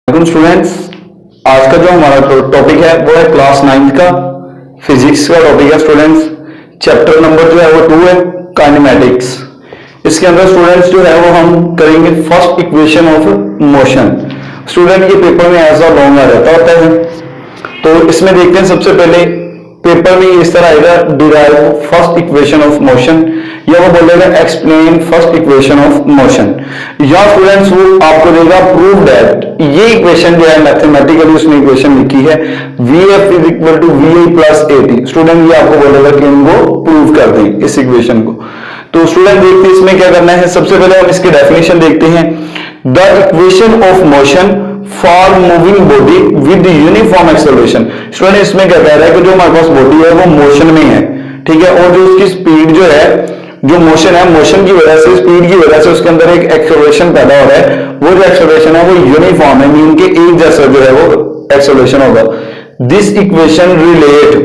Students, आज का जो हमारा टॉपिक है वो है क्लास 9 का फिजिक्स का टॉपिक है। स्टूडेंट्स, चैप्टर नंबर जो है वो 2 है, काइनेमैटिक्स। इसके अंदर स्टूडेंट्स जो है वो हम करेंगे first equation of motion. Student ये पेपर में ऐसा लॉन्ग आ रहता होता है, तो इसमें देखते हैं सबसे पहले पेपर में इस तरह आएगा derive first equation of motion, या वो बोलेगा explain first equation of motion, या स्टूडेंट्स वो आपको देगा प्रूव दैट ये इक्वेशन जो है मैथमेटिकली उसने इक्वेशन लिखी है VF is equal to VI plus AT। Student ये आपको बोलेगा कि इनको प्रूव कर दें इस इक्वेशन को। तो स्टूडेंट देखते हैं इसमें क्या करना है। सबसे पहले हम इसकी डेफिनेशन देखते हैं। The equation of motion for moving body with uniform acceleration. Student इसमें क्या कह रहा है कि जो हमारे पास बॉडी है वो मोशन में है, ठीक है, और जो उसकी स्पीड जो है, जो मोशन है, मोशन की वजह से, स्पीड की वजह से उसके अंदर एक एक्सेलरेशन पैदा हो रहा है। वो जो एक्सेलरेशन है वो यूनिफॉर्म है, मीन के एक जैसा जो है वो एक्सेलरेशन होगा। दिस इक्वेशन रिलेट,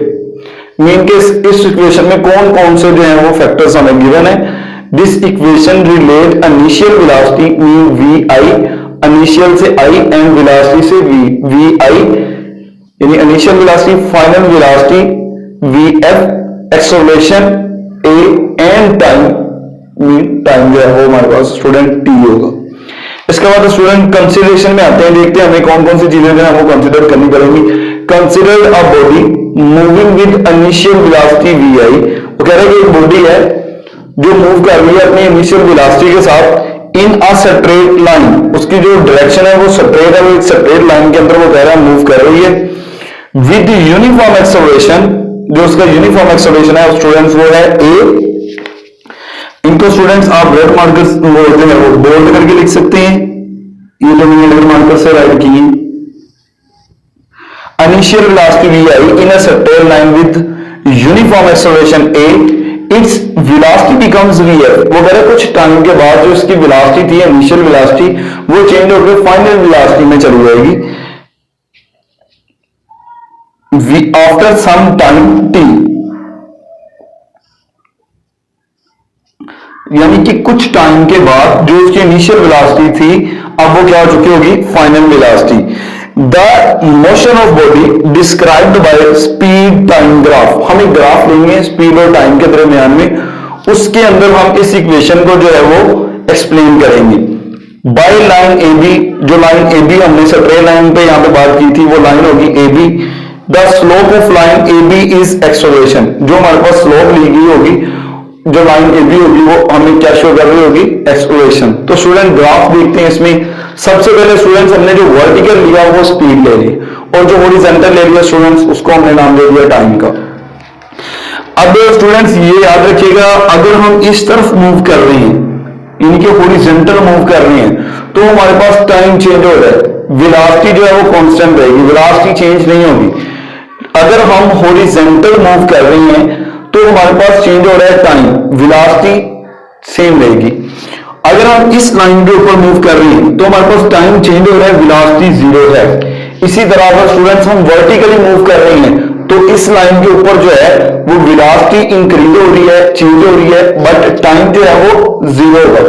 मीन के इस इक्वेशन में कौन कौन से जो है वो फैक्टर्स हमें गिवन है। This equation relate initial velocity mean VI, initial से I एंड वेलोसिटी से VI, यानी initial velocity, final velocity VF, acceleration A and time, mean time जो है वो हमारे पास स्टूडेंट T होगा। इसके बाद स्टूडेंट कंसीडरेशन में आते हैं, देखते हैं हमें कौन कौन सी चीजें जो है वो कंसीडर करनी पड़ेंगी। Consider a body moving with initial velocity VI। वो कह रहे हैं कि एक बॉडी है जो मूव कर रही है अपनी इनिशियल वेलोसिटी के साथ इन अ स्ट्रेट लाइन, उसकी जो डायरेक्शन है वो स्ट्रेट है, वो एक स्ट्रेट लाइन के अंदर वो कह रहा है मूव कर रही है विद यूनिफॉर्म एक्सेलरेशन। जो उसका यूनिफॉर्म एक्सेलरेशन है स्टूडेंट्स वो है A। इनको स्टूडेंट्स आप रेड मार्कर बोलते हैं वो बोल्ड करके लिख सकते हैं, ये जो मैंने रेड मार्कर से राइट की। Initial velocity VI in a straight line with uniform acceleration A, its velocity becomes VF। वो कह रहे कुछ टाइम के बाद जो इसकी वेलोसिटी थी, इनिशियल वेलोसिटी, वो चेंज होकर फाइनल वेलोसिटी में चली जाएगी आफ्टर सम टाइम T, यानी कि कुछ टाइम के बाद जो उसकी इनिशियल वेलोसिटी थी अब वो क्या हो चुकी होगी, final velocity. The motion of body described by speed time graph. हम एक ग्राफ लेंगे स्पीड और टाइम के दरमियान में, उसके अंदर हम इस इक्वेशन को जो है वो एक्सप्लेन करेंगे बाय लाइन AB। जो लाइन AB हमने स्ट्रेट लाइन पे यहां पे बात की थी वो लाइन होगी AB। The slope of line AB is acceleration. जो हमारे पास स्लोप ली गई होगी, जो लाइन AB होगी वो हमें क्या शो कर रही होगी, एक्सेलरेशन। तो स्टूडेंट ग्राफ देखते हैं इसमें। सबसे पहले स्टूडेंट्स हमने जो वर्टिकल लिया वो स्पीड ले ली, और जो हॉरिजॉन्टल ले लिया स्टूडेंट्स उसको हमने नाम दे दिया टाइम का। अब स्टूडेंट्स ये याद रखिएगा, अगर हम इस तरफ मूव कर रहे हैं, इनके हॉरिजॉन्टल मूव कर रहे हैं, तो हमारे पास टाइम चेंज हो रहा है, वेलोसिटी जो है वो कांस्टेंट रहेगी, वेलोसिटी चेंज नहीं होगी। अगर हम हॉरिजॉन्टल मूव कर रहे हैं तो हमारे पास चेंज हो रहा है टाइम, वेलोसिटी सेम रहेगी। अगर हम इस लाइन के ऊपर मूव कर रहे हैं तो हमारे पास टाइम चेंज हो रहा है, वेलोसिटी 0 है। इसी तरह अगर स्टूडेंट्स हम वर्टिकली मूव कर रहे हैं तो इस लाइन के ऊपर जो है वो वेलोसिटी इंक्रीज हो रही है, चेंज हो रही है, बट टाइम जो है वो 0 होगा।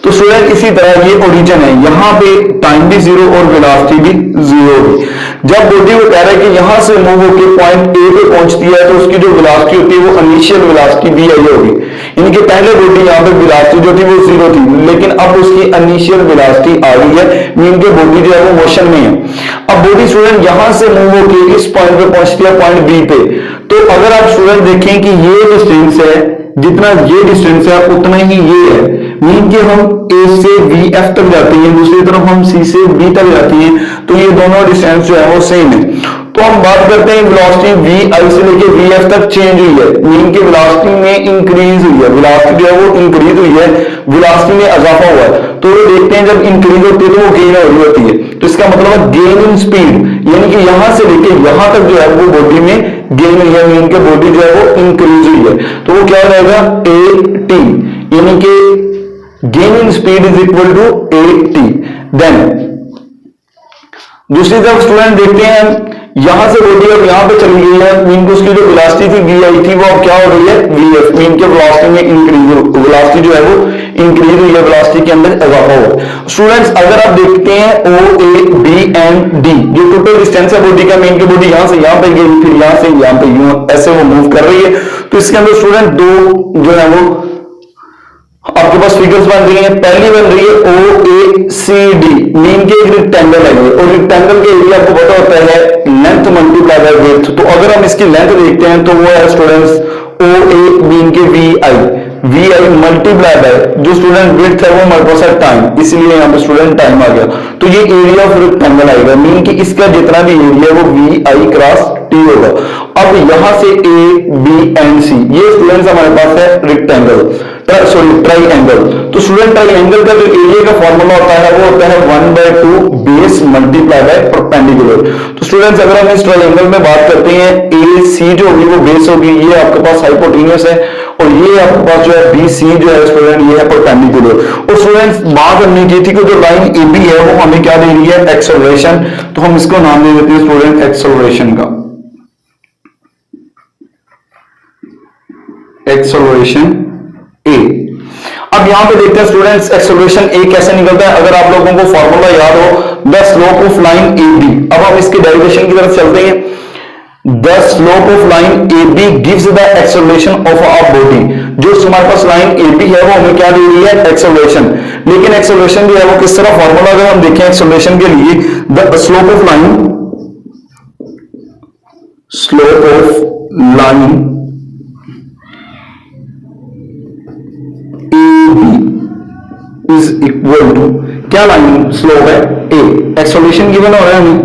तो स्टूडेंट इसी तरह ये ओरिजिन है, यहां पे टाइम भी 0 और वेलोसिटी भी 0 होगी। जब बॉडी वो कह रहा है कि यहां से मूव होकर पॉइंट A पे पहुंचती है तो उसकी जो वेलोसिटी होती है वो इनिशियल वेलोसिटी VI होगी। इनके पहले बॉडी यहां पे वेलोसिटी जो थी वो 0 थी, लेकिन अब उसकी इनिशियल वेलोसिटी आ गई है, मीन के बॉडी जो है वो मोशन में है। अब बॉडी स्टूडेंट यहां से मूव होकर इस पॉइंट पे पहुंचती है, पॉइंट B पे। तो अगर आप स्टूडेंट देखें कि ये डिस्टेंस है, जितना ये डिस्टेंस है उतना ही ये है, मीन के हम A से VF तक जाते हैं, दूसरी तरफ हम C से B तक जाते हैं, तो ये दोनों डिस्टेंस जो है वो सेम है। तो हम बात करते हैं वेलोसिटी VI से लेके VF तक चेंज हुई है, मीन के वेलोसिटी में इंक्रीज हुई है, वेलोसिटी जो है वो इंक्रीज हुई है, वेलोसिटी में इजाफा हुआ है। तो ये देखते हैं जब इंक्रीज होती है तो वो गेन हो रही होती है, तो इसका मतलब है गेन इन स्पीड, यानी कि यहां से लेके यहां तक जो है वो बॉडी में गेन हुई है, मीन के बॉडी जो है वो इंक्रीज हुई है। तो वो क्या हो जाएगा, AT, यानी कि gain in speed is equal to AT। Then दूसरी तरफ स्टूडेंट देखते हैं यहां से बॉडी अब यहां पे चली गई है, मीन को उसकी जो वेलोसिटी थी VI थी वो अब क्या हो रही है, VF, मीन के वेलोसिटी में इंक्रीज, वेलोसिटी जो है वो इंक्रीज हुई है, वेलोसिटी के अंदर इजाफा हुआ। स्टूडेंट्स अगर आप देखते हैं OA, B एंड डी, जो टोटल डिस्टेंस है बॉडी का, मीन की बॉडी यहां से यहां पे गई, फिर यहां से यहां पे यूं ऐसे वो मूव कर रही है। तो इसके अंदर स्टूडेंट दो जो है वो आपके पास फिगर्स बन रही हैं। पहली बन रही है ओ ए सी डी, मीन के एक रेक्टेंगल है ये, और रेक्टेंगल के एरिया आपको पता होता है लेंथ मल्टीप्लाई बाय विड्थ। तो अगर हम इसकी लेंथ देखते हैं तो वो है स्टूडेंट्स ओ ए, मीन के वी आई मल्टीप्लाई बाय जो स्टूडेंट विड्थ है वो हमारे पास है टाइम, इसलिए यहां पे स्टूडेंट टाइम आ गया। तो ये एरिया ऑफ रेक्टेंगल आएगा, मीन कि इसका जितना भी एरिया वो वी आई क्रॉस टी होगा। अब यहां से ए बी एंड सी ये स्टूडेंट्स हमारे पास है रेक्टेंगल, सॉरी ट्राइंगल। तो स्टूडेंट ट्राइंगल का जो एरिया का फॉर्मूला होता है वो होता है 1/2 बेस मल्टीप्लाई बाय परपेंडिकुलर। तो स्टूडेंट्स अगर हम इस ट्राइंगल में बात करते हैं ए सी जो होगी वो बेस होगी, ये आपके पास हाइपोटेन्यूस है, और ये आपके पास जो है बी सी जो है स्टूडेंट ये है परपेंडिकुलर। और स्टूडेंट्स बात हमने की थी कि जो लाइन ए बी है वो हमें क्या दे रही है, एक्सेलरेशन। तो हम इसको नाम दे देते हैं स्टूडेंट एक्सेलरेशन का, एक्सेलरेशन ए। अब यहां पे देखते हैं स्टूडेंट्स एक्सेलरेशन ए कैसे निकलता है। अगर आप लोगों को फॉर्मूला याद हो, the slope of line A B. अब हम इसके डेरिवेशन की तरफ चलते हैं। The slope of line A B gives the acceleration of a body. जो हमारे पास लाइन ए बी है वो हमें क्या दे रही है, एक्सेलरेशन। लेकिन एक्सेलरेशन जो है वो किस तरह फॉर्मूला अगर हम देखें एक्सेलरेशन के लिए, the slope of line is equal to क्या लाइन स्लोप है ए, एक्सेलरेशन गिवन हो रहा है हमें।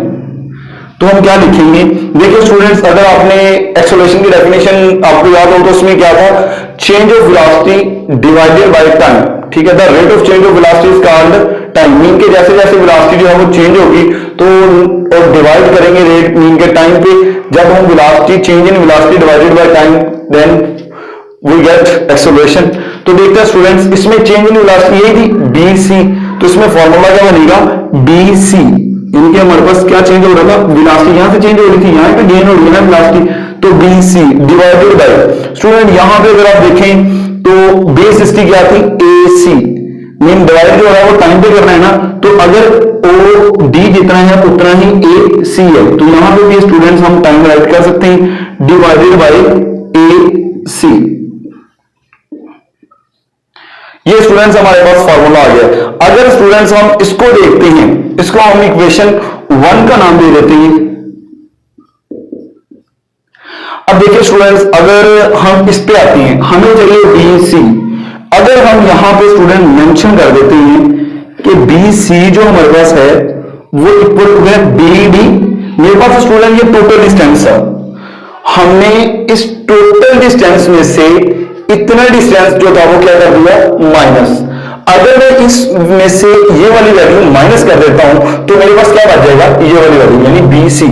तो हम क्या लिखेंगे, देखिए स्टूडेंट्स अगर आपने एक्सेलरेशन की डेफिनेशन आपको याद हो तो उसमें क्या था, change of velocity divided by time. ठीक है, the rate of change of velocity is called time. Mean के जैसे जैसे वेलोसिटी जो है वो चेंज होगी तो और डिवाइड करेंगे रेट मीन के टाइम पे, जब हम velocity change in velocity divided by time then we get acceleration. तो देखते हैं स्टूडेंट्स इसमें चेंज इन वेलोसिटी यही थी बी सी, तो इसमें फॉर्मूला क्या बनेगा, बी सी, इनके हमारे पास क्या चेंज हो रहा था, वेलोसिटी यहां से चेंज हो रही थी, यहां पे गेन हो रही है ना वेलोसिटी, तो B C divided by student यहां पे अगर आप देखें तो बेस इसकी क्या थी, ए सी, मीन डिवाइड जो है वो टाइम पे करना है ना। तो अगर ओ डी जितना है उतना ही ए सी है, तो यहां पे भी स्टूडेंट्स हम टाइम राइट कर सकते हैं डिवाइडेड बाय ए सी। ये स्टूडेंट्स हमारे पास फॉर्मूला आ गया। अगर स्टूडेंट्स हम इसको देखते हैं, इसको हम इक्वेशन 1 का नाम दे देते हैं। अब देखिए स्टूडेंट्स अगर हम इस पे आते हैं, हमें चाहिए बी सी। अगर हम यहां पे स्टूडेंट मेंशन कर देते हैं कि बी सी जो हमारे पास है वो इक्वल टू है बी डी। मेरे पास स्टूडेंट ये टोटल डिस्टेंस है, हमने इस टोटल डिस्टेंस में से इतना डिस्टेंस जो था वो क्या कर दिया, माइनस। अगर मैं इस में से ये वाली वैल्यू माइनस कर देता हूं तो मेरे पास क्या बच जाएगा, ये वाली वैल्यू यानी बी सी।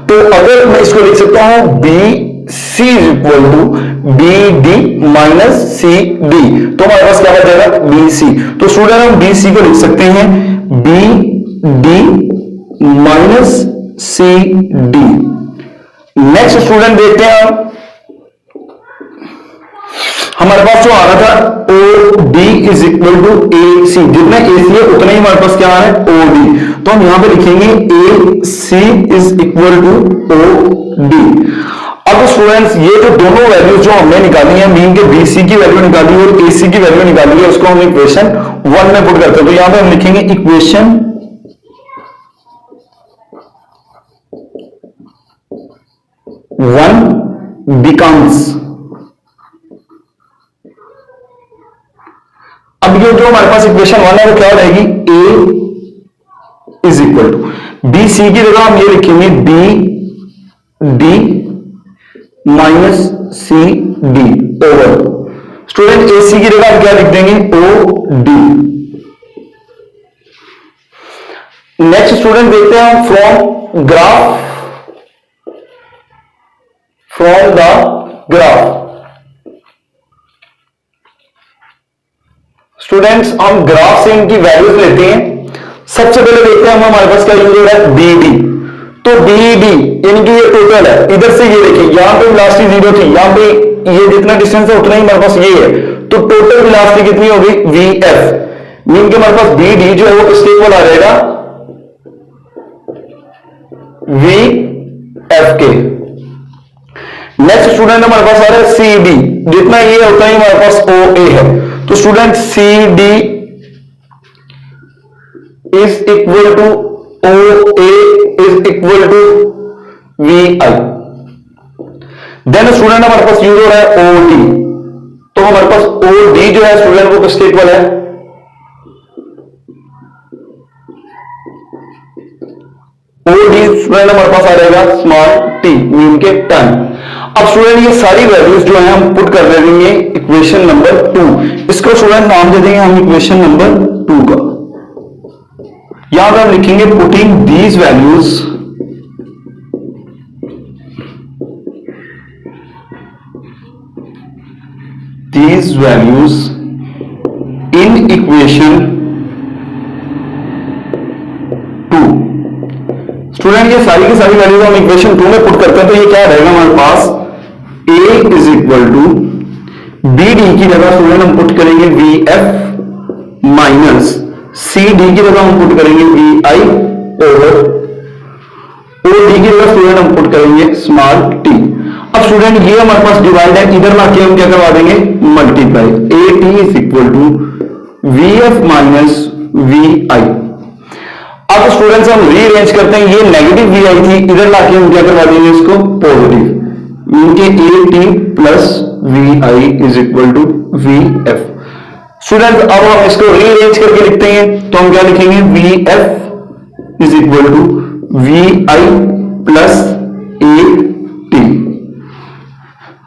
तो अगर मैं इसको लिख सकता हूं B C is equal to B D minus C D, तो हमारे पास क्या बच जाएगा, बी सी। तो स्टूडेंट हम बी सी को लिख सकते हैं B D minus C D. Next student देखते हैं हम, हमारे पास जो आ रहा था O D is equal to A C, जितना ए सी है उतना ही हमारे पास क्या आ रहा है ओ डी। तो हम यहां पे लिखेंगे A C is equal to O D. अब स्टूडेंट्स ये जो दोनों वैल्यूज जो हमने निकाली है, मीन के बी सी की वैल्यू निकाली और ए सी की वैल्यू निकाली है, उसको हम इक्वेशन 1 में पुट करते हैं। तो यहां पे हम लिखेंगे इक्वेशन 1 बिकम्स, अब ये जो हमारे पास इक्वेशन 1 है वो क्या हो जाएगी, A is equal to B C की जगह हम ये लिखेंगे B D minus C D over student A C की जगह हम क्या लिख देंगे, ओ डी। नेक्स्ट स्टूडेंट देखते हैं हम फ्रॉम द ग्राफ। स्टूडेंट्स हम ग्राफ से इनकी वैल्यूज लेते हैं। सबसे पहले देखते हैं हम हमारे पास क्या यूज हो रहा है, बी डी। तो बी डी इनकी ये टोटल है, इधर से ये देखिए यहां पे वेलोसिटी 0 थी, यहां पे ये जितना डिस्टेंस है उतना ही हमारे पास ये है, तो टोटल वेलोसिटी कितनी होगी, वी एफ। मीन के हमारे पास बी डी जो है वो किसके इक्वल आ जाएगा, वी एफ के। नेक्स्ट स्टूडेंट हमारे पास आ रहा है सी डी, जितना ये होता है हमारे पास ओ ए है, तो student C D is equal to O A is equal to V I. Then student हमारे पास यूज हो रहा है ओ डी, तो हमारे पास ओ डी जो है स्टूडेंट वो किसके इक्वल है, ओ डी स्टूडेंट हमारे पास आ जाएगा स्मॉल टी मीन के टाइम। अब स्टूडेंट ये सारी वैल्यूज जो है हम पुट कर देंगे इक्वेशन नंबर 2। इसको स्टूडेंट नाम दे देंगे हम इक्वेशन नंबर 2 का। यहां पर हम लिखेंगे putting these values in equation 2। Student ये सारी की सारी वैल्यूज हम इक्वेशन 2 में पुट करते हैं, तो ये क्या रहेगा हमारे पास a is equal to B D की जगह स्टूडेंट हम पुट करेंगे V F minus C D की जगह हम पुट करेंगे V I over O D की जगह स्टूडेंट हम पुट करेंगे स्मॉल टी। अब स्टूडेंट ये हमारे पास डिवाइड है, इधर लाके हम क्या करवा देंगे multiply, A T is equal to V F minus V I. अब स्टूडेंट्स हम रीअरेंज करते हैं, ये नेगेटिव वी आई थी, इधर लाके हम क्या करवा देंगे इसको पॉजिटिव, इनके A T plus V I is equal to V F. Student अब हम इसको रीअरेंज करके लिखते हैं, तो हम क्या लिखेंगे V F is equal to V I plus A T.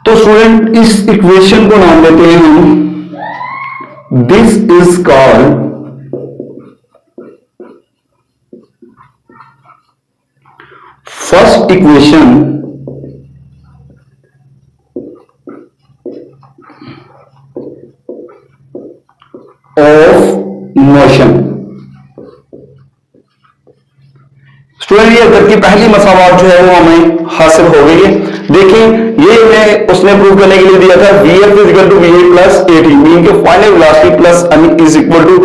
तो स्टूडेंट इस इक्वेशन को नाम देते हैं हम, this is called first equation of motion. Student ये अगर की पहली मसावात जो है वो हमें हासिल हो गई है। देखिए ये उसने प्रूव करने के लिए दिया था V F is equal to V A plus A T, mean के final velocity plus is equal to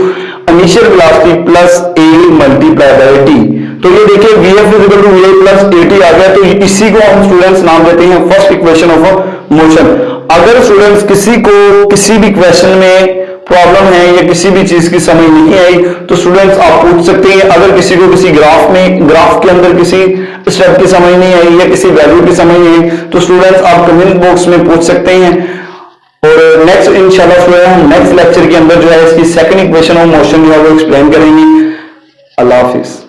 initial velocity plus A multiply by T. तो ये देखिए V F is equal to V A plus A T आ गया, तो इसी को हम स्टूडेंट्स नाम देते हैं फर्स्ट इक्वेशन ऑफ मोशन। अगर स्टूडेंट्स किसी को किसी भी क्वेश्चन में प्रॉब्लम है या किसी भी चीज की समझ नहीं आई, तो स्टूडेंट्स आप पूछ सकते हैं। अगर किसी को किसी ग्राफ के अंदर किसी स्टेप की समझ नहीं आई या किसी वैल्यू की समझ नहीं आई, तो स्टूडेंट्स आप कमेंट बॉक्स में पूछ सकते हैं। और नेक्स्ट इंशाल्लाह स्टूडेंट हम नेक्स्ट लेक्चर के अंदर जो है इसकी सेकंड इक्वेशन ऑफ मोशन जो है वो एक्सप्लेन करेंगे। अल्लाह हाफिज।